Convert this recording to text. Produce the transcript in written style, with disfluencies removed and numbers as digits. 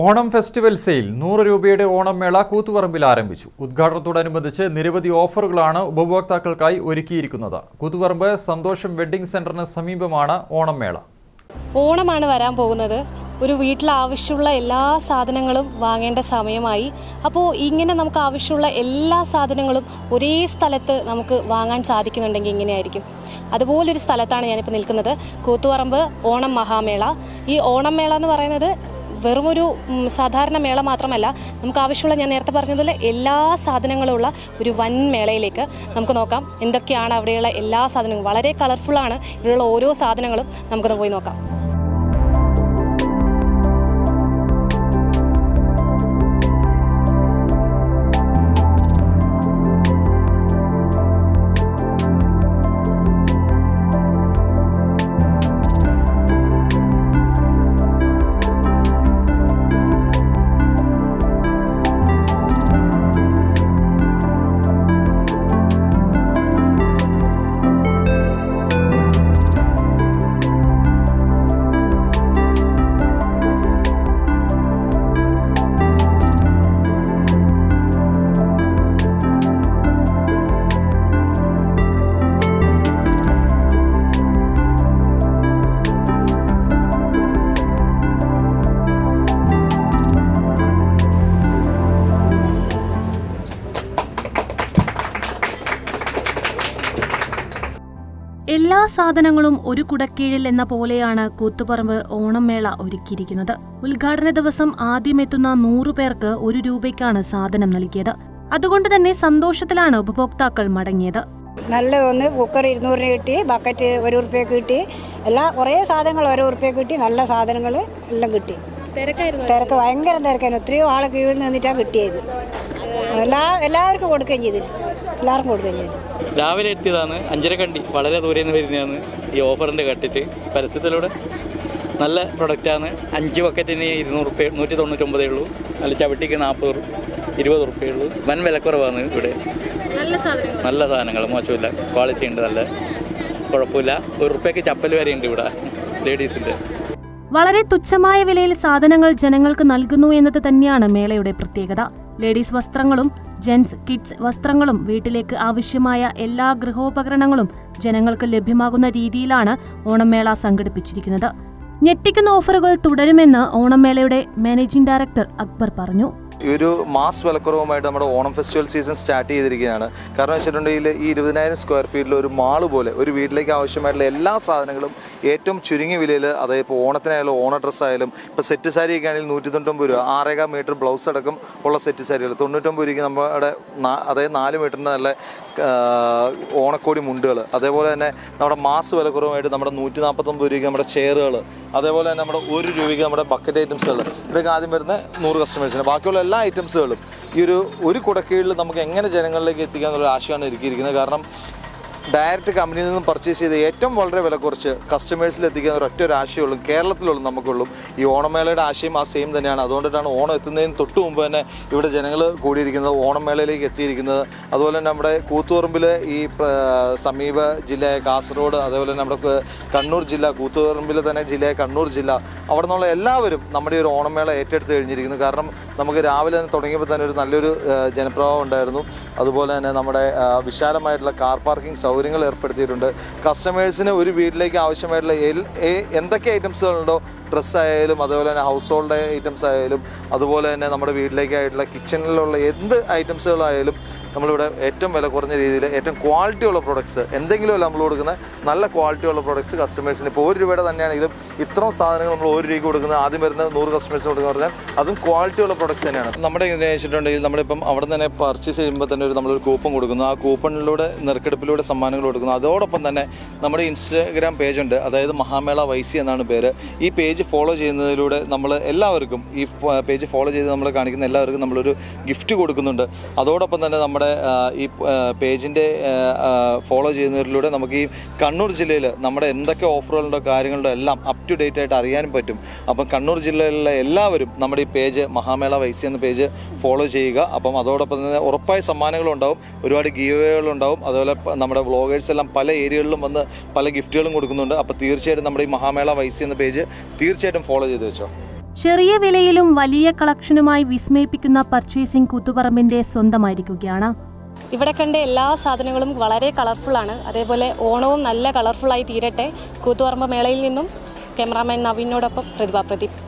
Onam festival sale 100 രൂപയുടെ ഓണം മേള കൂത്തുപറമ്പിൽ ആരംഭിച്ചു. ഉദ്ഘാടനത്തോടനുബന്ധിച്ച് നിരവധി ഓഫറുകളാണ് ഉപഭോക്താക്കൾക്കായി ഒരുക്കിയിരിക്കുന്നത്. കൂത്തുപറമ്പ് സന്തോഷം വെഡ്ഡിംഗ് സെന്ററിന് സമീപമാണ് ഓണം മേള. ഓണമാണ് വരാൻ പോകുന്നത്. ഒരു വീട്ടിൽ ആവശ്യമുള്ള എല്ലാ സാധനങ്ങളും വാങ്ങേണ്ട സമയമായി. അപ്പോൾ ഇങ്ങനെ നമുക്ക് ആവശ്യമുള്ള എല്ലാ സാധനങ്ങളും ഒരേ സ്ഥലത്ത് നമുക്ക് വാങ്ങാൻ സാധിക്കുന്നുണ്ടെങ്കിൽ ഇങ്ങനെയായിരിക്കും. അതുപോലൊരു സ്ഥലത്താണ് ഞാനിപ്പോൾ നിൽക്കുന്നത്. കൂത്തുപറമ്പ് ഓണം മഹാമേള. ഈ ഓണം മേള എന്ന് പറയുന്നത് വെറുമൊരു സാധാരണ മേള മാത്രമല്ല, നമുക്ക് ആവശ്യമുള്ള, ഞാൻ നേരത്തെ പറഞ്ഞതുപോലെ, എല്ലാ സാധനങ്ങളുമുള്ള ഒരു വൻ മേളയിലേക്ക് നമുക്ക് നോക്കാം. എന്തൊക്കെയാണ് അവിടെയുള്ള എല്ലാ സാധനങ്ങളും. വളരെ കളർഫുള്ളാണ് ഇവിടെയുള്ള ഓരോ സാധനങ്ങളും. നമുക്കൊന്ന് പോയി നോക്കാം. എല്ലാ സാധനങ്ങളും ഒരു കുടക്കീഴിൽ എന്ന പോലെയാണ് കൂത്തുപറമ്പ് ഓണം മേള ഒരുക്കിയിരിക്കുന്നത്. ഉദ്ഘാടന ദിവസം ആദ്യമെത്തുന്ന 100 പേർക്ക് 1 രൂപയ്ക്കാണ് സാധനം നൽകിയത്. അതുകൊണ്ട് തന്നെ സന്തോഷത്തിലാണ് ഉപഭോക്താക്കൾ മടങ്ങിയത്. നല്ലതൊന്ന് കുക്കർ 200 കിട്ടി, ബക്കറ്റ് 1 രൂപയ്ക്ക് കിട്ടി, കുറേ സാധനങ്ങൾ 1 രൂപയ്ക്ക് കിട്ടി. നല്ല സാധനങ്ങൾ എല്ലാം കിട്ടി. തിരക്ക് ഭയങ്കര തിരക്കായിരുന്നു. എത്രയോ ആളെ കീഴിൽ നിന്നിട്ടാണ് കിട്ടിയത്. എല്ലാവർക്കും കൊടുക്കുകയും ചെയ്തു. എല്ലാവർക്കും കൊടുക്കുകയും ചെയ്തു. രാവിലെ എത്തിയതാണ്. 5:30 കണ്ടി വളരെ ദൂരെ നിന്ന് വരുന്നതാണ്. ഈ ഓഫറിൻ്റെ കട്ടിട്ട് പരസ്യത്തിലൂടെ നല്ല പ്രൊഡക്റ്റാണ്. 5 ബക്കറ്റിന് 200 രൂപ, 199 ഉള്ളൂ. നല്ല ചവിട്ടിക്ക് 20 രൂപയുള്ളൂ. വൻ വിലക്കുറവാണ് ഇവിടെ. നല്ല സാധനങ്ങൾ, മോശമില്ല, ക്വാളിറ്റി ഉണ്ട്, നല്ല കുഴപ്പമില്ല. 1 രൂപയ്ക്ക് ചപ്പൽ വരെ ഉണ്ട് ഇവിടെ ലേഡീസിൻ്റെ. വളരെ തുച്ഛമായ വിലയിൽ സാധനങ്ങൾ ജനങ്ങൾക്ക് നൽകുന്നു എന്നത് തന്നെയാണ് മേളയുടെ പ്രത്യേകത. ലേഡീസ് വസ്ത്രങ്ങളും ജെന്റ്സ് കിഡ്സ് വസ്ത്രങ്ങളും വീട്ടിലേക്ക് ആവശ്യമായ എല്ലാ ഗൃഹോപകരണങ്ങളും ജനങ്ങൾക്ക് ലഭ്യമാകുന്ന രീതിയിലാണ് ഓണമേള സംഘടിപ്പിച്ചിരിക്കുന്നത്. ഞെട്ടിക്കുന്ന ഓഫറുകൾ തുടരുമെന്ന് ഓണമേളയുടെ മാനേജിംഗ് ഡയറക്ടർ അക്ബർ പറഞ്ഞു. ഈ ഒരു മാസ് വിലക്കുറവുമായിട്ട് നമ്മുടെ ഓണം ഫെസ്റ്റിവൽ സീസൺ സ്റ്റാർട്ട് ചെയ്തിരിക്കുകയാണ്. കാരണം വെച്ചിട്ടുണ്ടെങ്കിൽ ഈ 20,000 സ്ക്വയർ ഫീറ്റിൽ ഒരു മാള് പോലെ ഒരു വീട്ടിലേക്ക് ആവശ്യമായിട്ടുള്ള എല്ലാ സാധനങ്ങളും ഏറ്റവും ചുരുങ്ങിയ വിലയിൽ, അതായത് ഇപ്പോൾ ഓണത്തിനായാലും ഓണ ഡ്രസ്സായാലും, ഇപ്പോൾ സെറ്റ് സാരിയൊക്കെ ആണെങ്കിൽ 199 രൂപ, 6.5 മീറ്റർ ബ്ലൗസ് അടക്കം ഉള്ള സെറ്റ് സാരികൾ 99 രൂപയ്ക്ക് നമ്മുടെ, അതായത് 4 മീറ്ററിൻ്റെ നല്ല ഓണക്കോടി മുണ്ടുകൾ, അതേപോലെ തന്നെ നമ്മുടെ മാസ് വിലക്കുറവുമായിട്ട് നമ്മുടെ 149 രൂപയ്ക്ക് നമ്മുടെ ചെയറുകൾ, അതേപോലെ തന്നെ നമ്മുടെ 1 രൂപയ്ക്ക് നമ്മുടെ ബക്കറ്റ് ഐറ്റംസുകൾ, ഇതൊക്കെ ആദ്യം വരുന്ന 100 കസ്റ്റമേഴ്സിന്. ബാക്കിയുള്ള എല്ലാ ഐറ്റംസുകളും ഈ ഒരു കുടക്കീഴിൽ നമുക്ക് എങ്ങനെ ജനങ്ങളിലേക്ക് എത്തിക്കാന്നുള്ള ആശയമാണ് ഒരുക്കിയിരിക്കുന്നത്. കാരണം ഡയറക്റ്റ് കമ്പനിയിൽ നിന്നും പർച്ചേസ് ചെയ്ത് ഏറ്റവും വളരെ വില കുറച്ച് കസ്റ്റമേഴ്സിൽ എത്തിക്കാൻ ഒരൊറ്റ ഒരു ആശയമുള്ളൂ, കേരളത്തിലുള്ള നമുക്കുള്ളൂ. ഈ ഓണമേളയുടെ ആശയം ആ സെയിം തന്നെയാണ്. അതുകൊണ്ടിട്ടാണ് ഓണം എത്തുന്നതിന് തൊട്ട് മുമ്പ് തന്നെ ഇവിടെ ജനങ്ങൾ കൂടിയിരിക്കുന്നത്, ഓണമേളയിലേക്ക് എത്തിയിരിക്കുന്നത്. അതുപോലെ തന്നെ നമ്മുടെ കൂത്തുപറമ്പിൽ ഈ സമീപ ജില്ലയായ കാസർഗോഡ്, അതേപോലെ തന്നെ നമ്മുടെ കണ്ണൂർ ജില്ല, കൂത്തുപറമ്പിൽ തന്നെ ജില്ലയായ കണ്ണൂർ ജില്ല, അവിടെ നിന്നുള്ള എല്ലാവരും നമ്മുടെ ഒരു ഓണമേള ഏറ്റെടുത്ത് കഴിഞ്ഞിരിക്കുന്നു. കാരണം നമുക്ക് രാവിലെ തന്നെ തുടങ്ങിയപ്പോൾ തന്നെ ഒരു നല്ലൊരു ജനപ്രവാഹം ഉണ്ടായിരുന്നു. അതുപോലെ തന്നെ നമ്മുടെ വിശാലമായിട്ടുള്ള കാർ പാർക്കിംഗ് സൗകര്യങ്ങൾ ഏർപ്പെടുത്തിയിട്ടുണ്ട്. കസ്റ്റമേഴ്സിന് ഒരു വീട്ടിലേക്ക് ആവശ്യമായിട്ടുള്ള എന്തൊക്കെ ഐറ്റംസുകളുണ്ടോ, ഡ്രസ്സായാലും അതുപോലെ തന്നെ ഹൗസ് ഹോൾഡ് ഐറ്റംസ് ആയാലും, അതുപോലെ തന്നെ നമ്മുടെ വീട്ടിലേക്കായിട്ടുള്ള കിച്ചണിലുള്ള എന്ത് ഐറ്റംസുകളായാലും നമ്മളിവിടെ ഏറ്റവും വില കുറഞ്ഞ രീതിയിൽ ഏറ്റവും ക്വാളിറ്റി ഉള്ള പ്രൊഡക്ട്സ്, എന്തെങ്കിലുമല്ല നമ്മൾ കൊടുക്കുന്ന നല്ല ക്വാളിറ്റി ഉള്ള പ്രൊഡക്ട്സ് കസ്റ്റമേഴ്സിന്. ഇപ്പോൾ 1 രൂപയുടെ തന്നെയാണെങ്കിലും ഇത്രയും സാധനങ്ങൾ നമ്മൾ 1 രൂപയ്ക്ക് കൊടുക്കുന്നത്, ആദ്യം വരുന്ന 100 കസ്റ്റമേഴ്സിന് കൊടുക്കുന്ന പറഞ്ഞാൽ അതും ക്വാളിറ്റി ഉള്ള പ്രൊഡക്ട്സ് തന്നെയാണ്. നമ്മുടെ എങ്ങനെ വെച്ചിട്ടുണ്ടെങ്കിൽ നമ്മളിപ്പം അവിടെ നിന്ന് തന്നെ പർച്ചേസ് ചെയ്യുമ്പോൾ തന്നെ നമ്മളൊരു കൂപ്പൺ കൊടുക്കുന്നു. ആ കൂപ്പണിലൂടെ നെറുക്കെടുപ്പിലൂടെ സമ്മാനങ്ങൾ കൊടുക്കുന്നു. അതോടൊപ്പം തന്നെ നമ്മുടെ ഇൻസ്റ്റാഗ്രാം പേജുണ്ട്, അതായത് മഹാമേള YC എന്നാണ് പേര്. ഈ പേജ് ഫോളോ ചെയ്യുന്നതിലൂടെ നമ്മൾ എല്ലാവർക്കും, ഈ പേജ് ഫോളോ ചെയ്ത് നമ്മൾ കാണിക്കുന്ന എല്ലാവർക്കും നമ്മളൊരു ഗിഫ്റ്റ് കൊടുക്കുന്നുണ്ട്. അതോടൊപ്പം തന്നെ നമ്മുടെ ഈ പേജിൻ്റെ ഫോളോ ചെയ്യുന്നതിലൂടെ നമുക്ക് ഈ കണ്ണൂർ ജില്ലയിൽ നമ്മുടെ എന്തൊക്കെ ഓഫറുകളുണ്ടോ കാര്യങ്ങളുണ്ടോ എല്ലാം അപ് ടു ഡേറ്റ് ആയിട്ട് അറിയാനും പറ്റും. അപ്പം കണ്ണൂർ ജില്ലയിലെ എല്ലാവരും നമ്മുടെ ഈ പേജ് മഹാമേള YC എന്ന പേജ് ഫോളോ ചെയ്യുക. അപ്പം അതോടൊപ്പം തന്നെ ഉറപ്പായ സമ്മാനങ്ങളുണ്ടാവും, ഒരുപാട് ഗീവവേകളുണ്ടാവും. അതുപോലെ നമ്മുടെ വ്ളോഗേഴ്സ് എല്ലാം പല ഏരിയകളിലും വന്ന് പല ഗിഫ്റ്റുകളും കൊടുക്കുന്നുണ്ട്. അപ്പോൾ തീർച്ചയായിട്ടും നമ്മുടെ ഈ മഹാമേള YC എന്ന പേജ് തീർച്ചയായിട്ടും ഫോളോ ചെയ്ത് വെച്ചോ. ചെറിയ വിലയിലും വലിയ കളക്ഷനുമായി വിസ്മയിപ്പിക്കുന്ന പർച്ചേസിംഗ് കൂത്തുപറമ്പിന്റെ സ്വന്തമായിരിക്കുകയാണ്. ഇവിടെ കണ്ട എല്ലാ സാധനങ്ങളും വളരെ കളർഫുള്ളാണ്. അതേപോലെ ഓണവും നല്ല കളർഫുള്ളായി തീരട്ടെ. കൂത്തുപറമ്പ് മേളയിൽ നിന്നും ക്യാമറാമാൻ നവീനോടൊപ്പം പ്രതിഭ പ്രദീപ്.